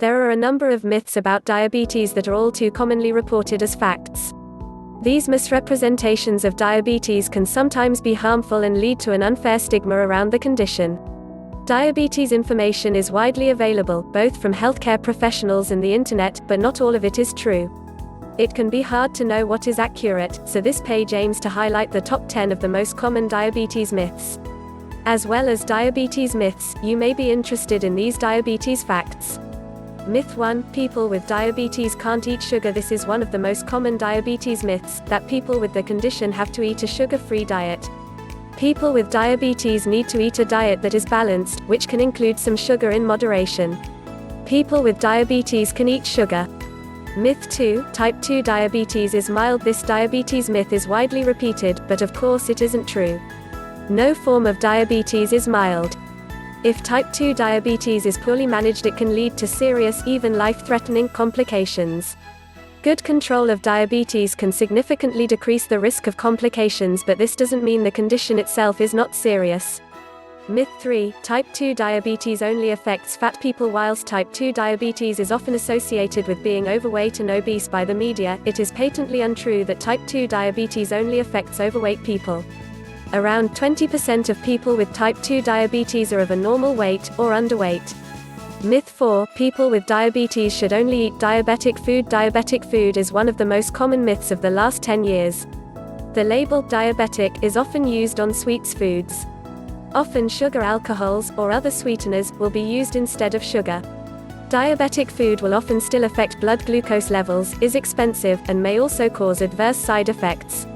There are a number of myths about diabetes that are all too commonly reported as facts. These misrepresentations of diabetes can sometimes be harmful and lead to an unfair stigma around the condition. Diabetes information is widely available, both from healthcare professionals and the internet, but not all of it is true. It can be hard to know what is accurate, so this page aims to highlight the top 10 of the most common diabetes myths. As well as diabetes myths, you may be interested in these diabetes facts. Myth 1: people with diabetes can't eat sugar. This is one of the most common diabetes myths, that people with the condition have to eat a sugar-free diet. People with diabetes need to eat a diet that is balanced, which can include some sugar in moderation. People with diabetes can eat sugar. Myth 2: type 2 diabetes is mild. This diabetes myth is widely repeated, but of course it isn't true. No form of diabetes is mild. If type 2 diabetes is poorly managed, it can lead to serious, even life-threatening complications. Good control of diabetes can significantly decrease the risk of complications, but this doesn't mean the condition itself is not serious. Myth 3: type 2 diabetes only affects fat people. Whilst type 2 diabetes is often associated with being overweight and obese by the media, it is patently untrue that type 2 diabetes only affects overweight people. Around 20% of people with type 2 diabetes are of a normal weight, or underweight. Myth 4: people with diabetes should only eat diabetic food. Diabetic food is one of the most common myths of the last 10 years. The label diabetic is often used on sweets foods. Often sugar alcohols, or other sweeteners, will be used instead of sugar. Diabetic food will often still affect blood glucose levels, is expensive, and may also cause adverse side effects.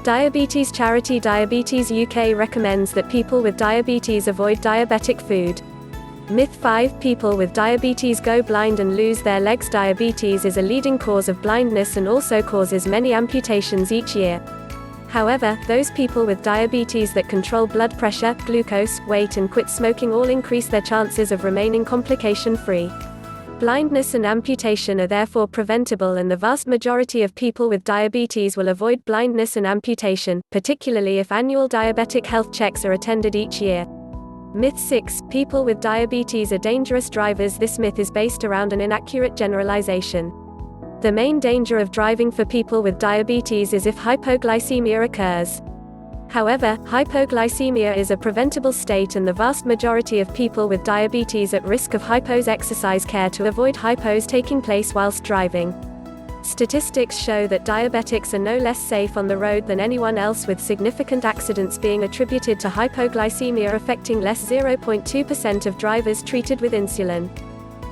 Diabetes charity Diabetes UK recommends that people with diabetes avoid diabetic food. Myth 5: people with diabetes go blind and lose their legs. Diabetes is a leading cause of blindness and also causes many amputations each year. However, those people with diabetes that control blood pressure, glucose, weight and quit smoking all increase their chances of remaining complication-free. Blindness and amputation are therefore preventable, and the vast majority of people with diabetes will avoid blindness and amputation, particularly if annual diabetic health checks are attended each year. Myth 6: people with diabetes are dangerous drivers. This myth is based around an inaccurate generalization. The main danger of driving for people with diabetes is if hypoglycemia occurs. However, hypoglycemia is a preventable state, and the vast majority of people with diabetes at risk of hypos exercise care to avoid hypos taking place whilst driving. Statistics show that diabetics are no less safe on the road than anyone else, with significant accidents being attributed to hypoglycemia affecting less 0.2% of drivers treated with insulin.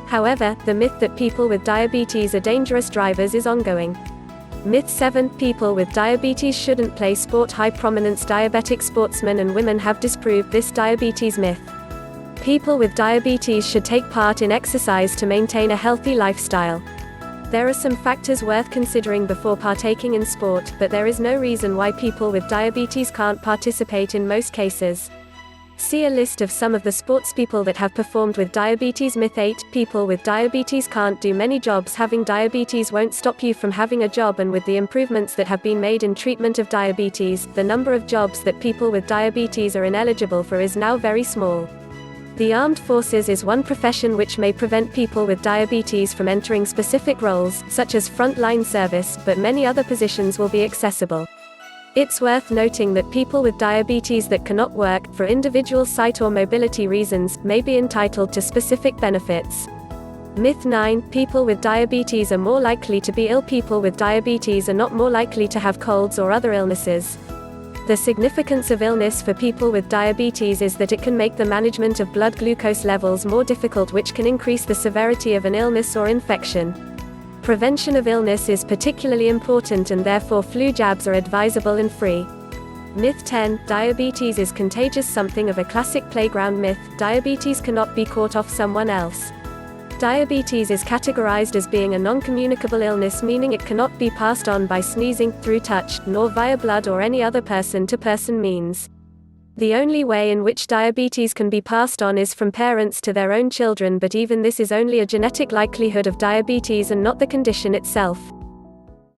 However, the myth that people with diabetes are dangerous drivers is ongoing. Myth 7: people with diabetes shouldn't play sport. High prominence diabetic sportsmen and women have disproved this diabetes myth. People with diabetes should take part in exercise to maintain a healthy lifestyle. There are some factors worth considering before partaking in sport, but there is no reason why people with diabetes can't participate in most cases. See a list of some of the sportspeople that have performed with diabetes. Myth 8: people with diabetes can't do many jobs. Having diabetes won't stop you from having a job, and with the improvements that have been made in treatment of diabetes, the number of jobs that people with diabetes are ineligible for is now very small. The armed forces is one profession which may prevent people with diabetes from entering specific roles, such as front-line service, but many other positions will be accessible. It's worth noting that people with diabetes that cannot work, for individual sight or mobility reasons, may be entitled to specific benefits. Myth 9: people with diabetes are more likely to be ill. People with diabetes are not more likely to have colds or other illnesses. The significance of illness for people with diabetes is that it can make the management of blood glucose levels more difficult, which can increase the severity of an illness or infection. Prevention of illness is particularly important, and therefore flu jabs are advisable and free. Myth 10: diabetes is contagious. Something of a classic playground myth. Diabetes cannot be caught off someone else. Diabetes is categorized as being a non-communicable illness, meaning it cannot be passed on by sneezing, through touch, nor via blood or any other person-to-person means. The only way in which diabetes can be passed on is from parents to their own children, but even this is only a genetic likelihood of diabetes and not the condition itself.